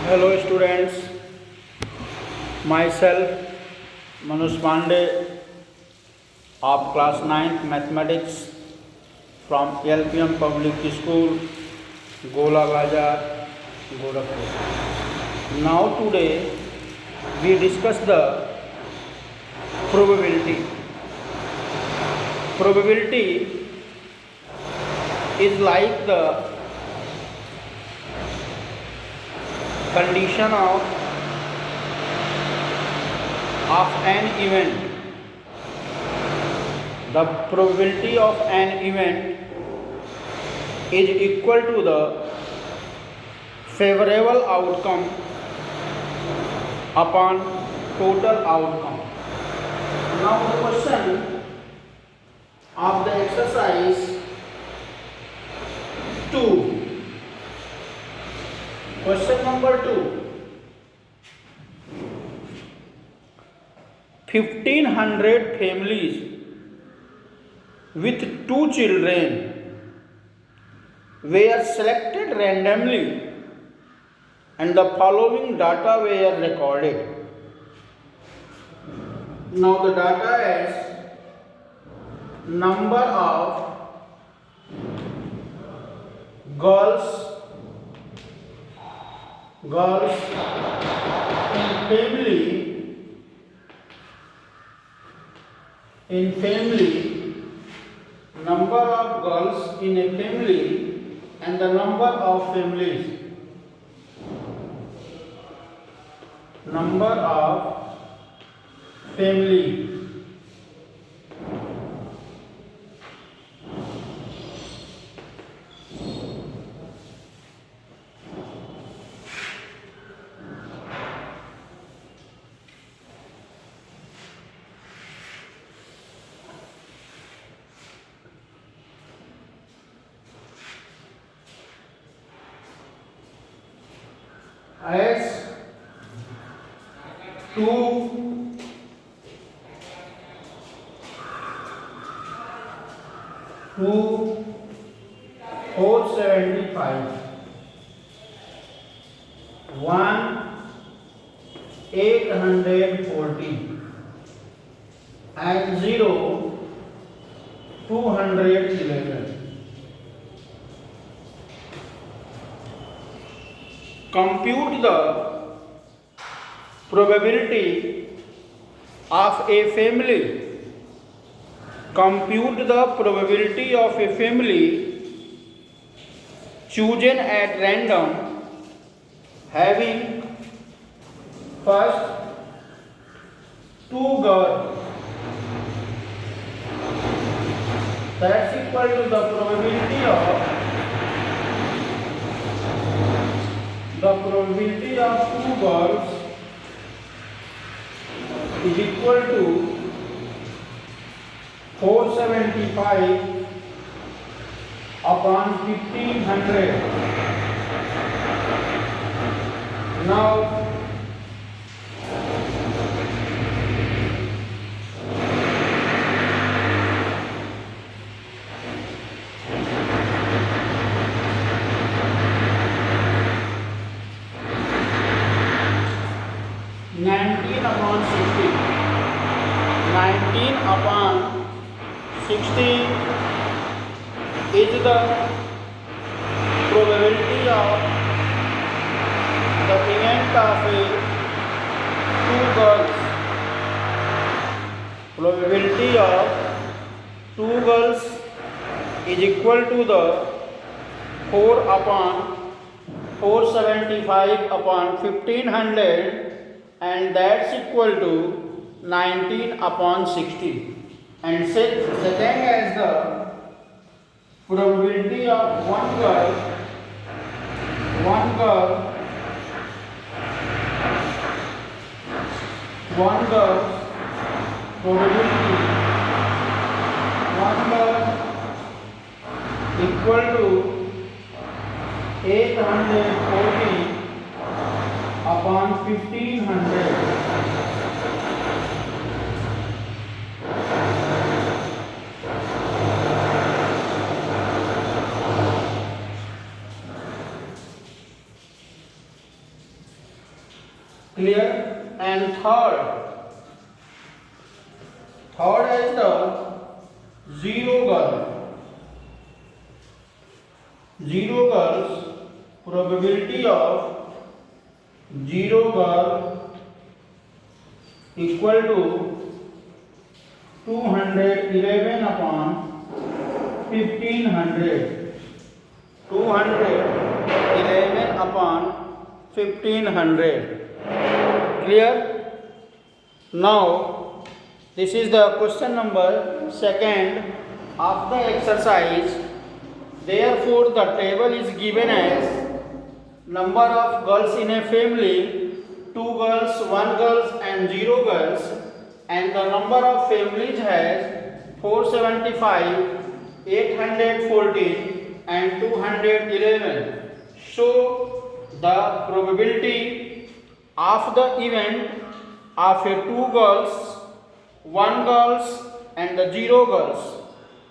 Hello students, myself Manoj Pandey of class 9th mathematics from LPM Public School, Gola Bazar, Gorakhpur. Now today we discuss the probability. Probability is like the condition of an event. The probability of an event is equal to the favorable outcome upon total outcome. Now the question of the exercise 2. Question number 2. 1500 families with 2 children were selected randomly and the following data were recorded. Now the data is number of girls in family, number of girls in a family and the number of families. Number of family. As 2 475 1 840 and 0 211. Compute the probability of a family. Compute the probability of a family chosen at random having first 2 girls. That's equal to the probability of 2 girls is equal to 475 upon 1500. Now upon 60 is the probability of the event of a 2 girls. Probability of 2 girls is equal to the 4 upon 475 upon 1500 and that's equal to 19 upon 60. And second as the probability of one girl probability equal to 840 upon 1500. Clear? And third is the zero girls, probability of zero girl equal to 211 upon 1500. 211 upon 1500. Clear? Now this is the question number second of the exercise. Therefore the table is given as number of girls in a family, 2 girls, 1 girl and 0 girls, and the number of families has 475, 814 and 211. So the probability of the event of a 2 girls, 1 girls and the 0 girls,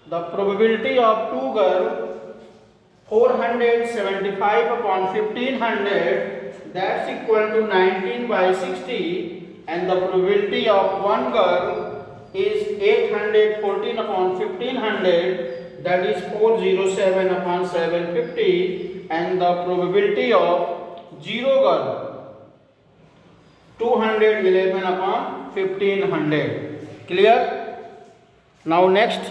the probability of 2 girls 475 upon 1500, that's equal to 19 by 60, and the probability of 1 girl is 814 upon 1500, that is 407 upon 750, and the probability of 0 girl 211 upon 1500. Clear? Now next.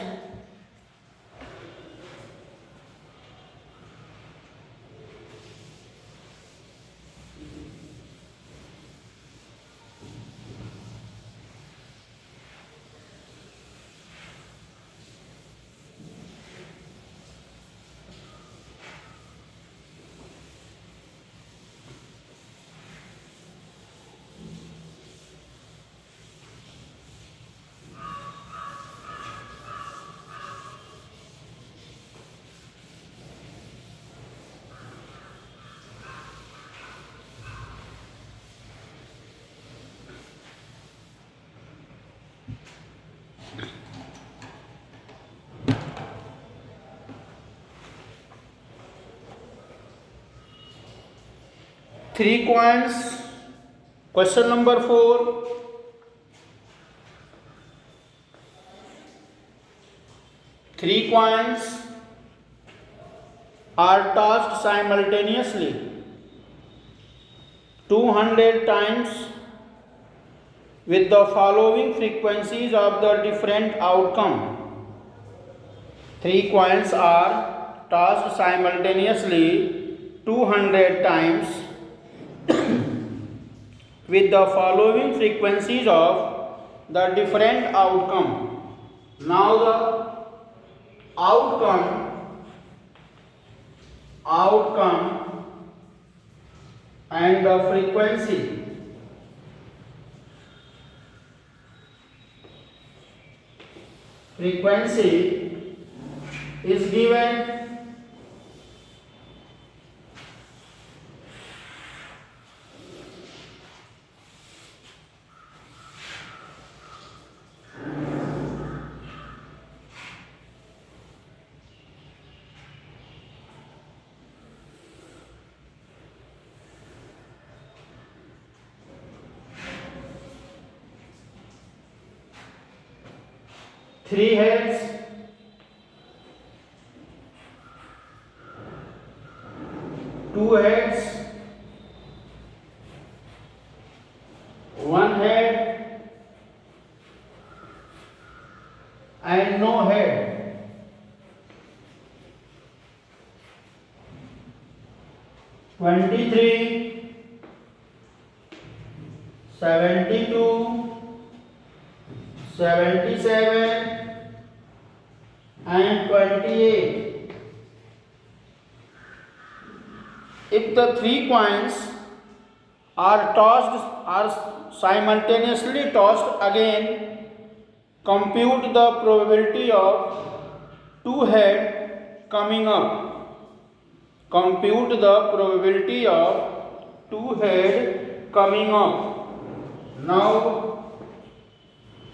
Three coins. Question number 4. Three coins are tossed simultaneously 200 times with the following frequencies of the different outcome. Three coins are tossed simultaneously 200 times with the following frequencies of the different outcome. Now the outcome and the frequency is given three heads, two heads, one head, and no head. 23, 72, 77 and 28. If the three coins are simultaneously tossed again, compute the probability of two head coming up. Compute the probability of two head coming up. Now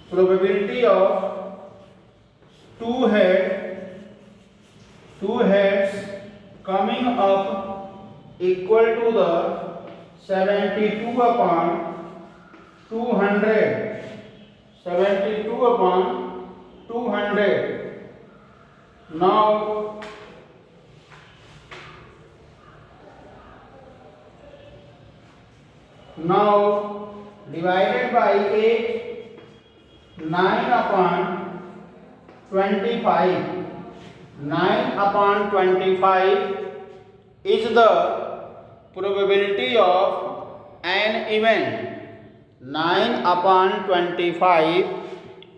probability of two heads coming up equal to the 72 upon 200. 72 upon 200. Now divided by 8, 9 upon 25. 9 upon 25 is the probability of an event. 9 upon 25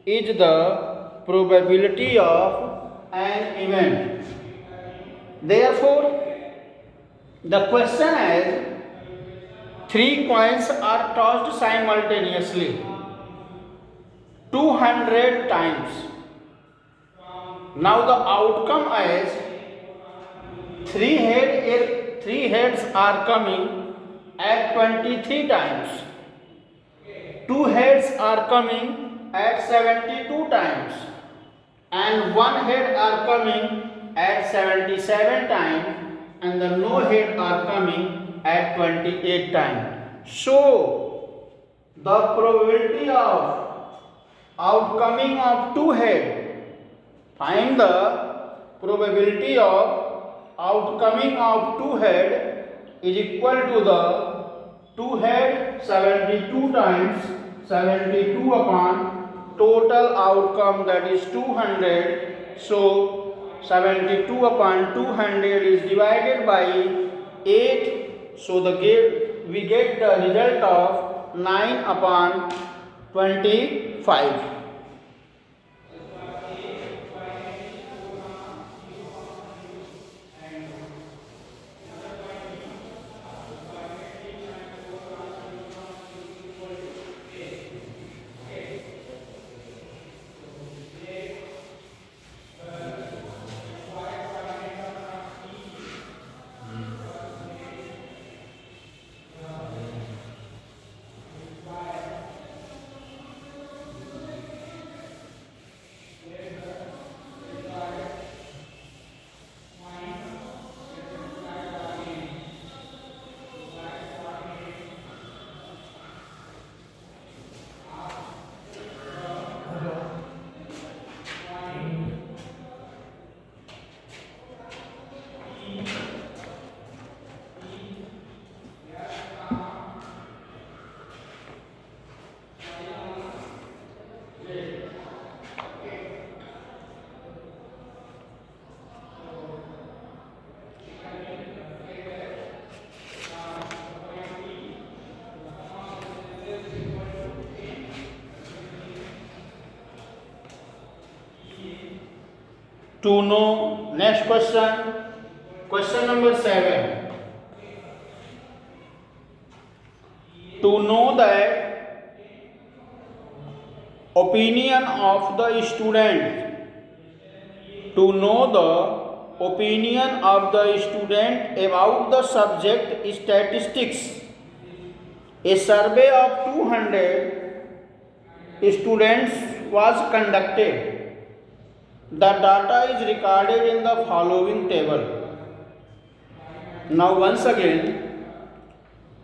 is the probability of an event. Therefore, the question is, 3 coins are tossed simultaneously 200 times. Now the outcome is 3 heads are coming at 23 times. 2 heads are coming at 72 times. And 1 head are coming at 77 times. And the no head are coming at 28 times. So the probability of outcoming of 2 head. Find the probability of outcoming of 2 head is equal to the 2 head 72 times 72 upon total outcome, that is 200. So 72 upon 200 is divided by 8. So we get the result of 9 upon 25. To know, next question number 7. To know that opinion of the student, to know the opinion of the student about the subject statistics, a survey of 200 students was conducted. The data is recorded in the following table. Now once again,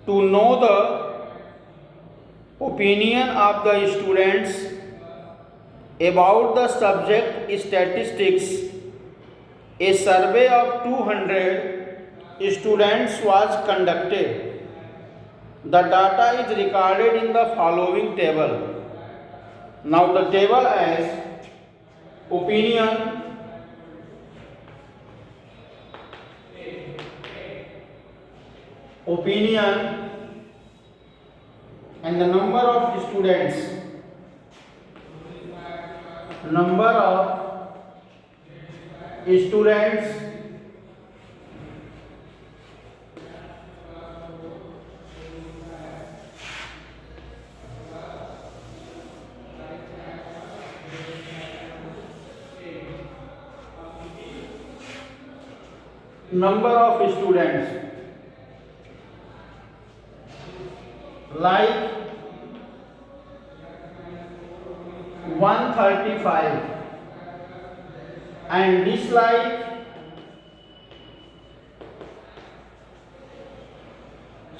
to know the opinion of the students about the subject statistics, a survey of 200 students was conducted. The data is recorded in the following table. Now the table is opinion, and the number of students, like 135 and dislike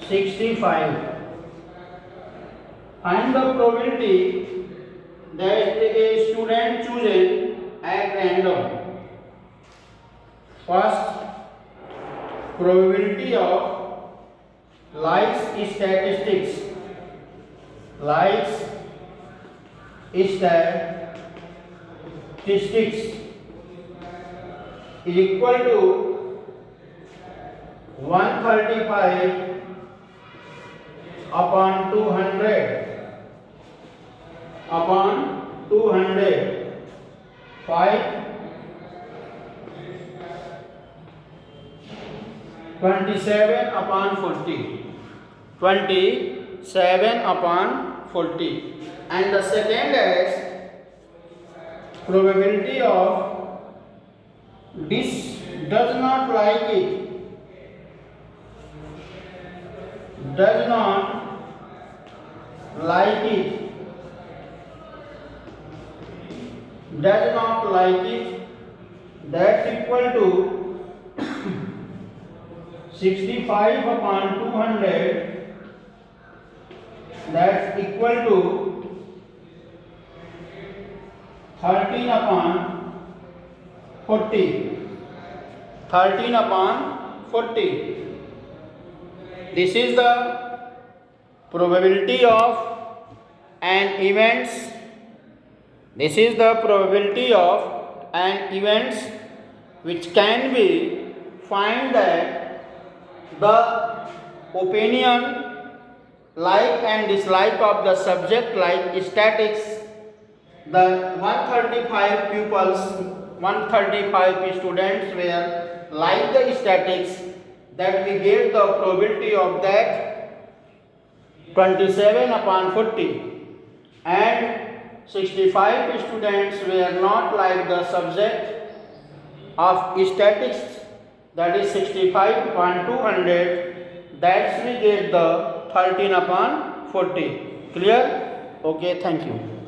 65. Find the probability that a student chooses at random. First, probability of likes statistics. Likes statistics is equal to 135 upon 200 upon 200. 5 27 upon 40. 27 upon 40. And the second is probability of this does not like it. Does not like it. Does not like it. That's equal to 65 upon 200. That's equal to 13 upon 40. 13 upon 40. This is the probability of an events. This is the probability of an events which can be find that the opinion, like and dislike of the subject like statics. The 135 pupils, 135 students were like the statics, that we get the probability of that 27 upon 40, and 65 students were not like the subject of statics, that is 65 upon 200, that's we get the 13 upon 40. Clear? Okay, thank you.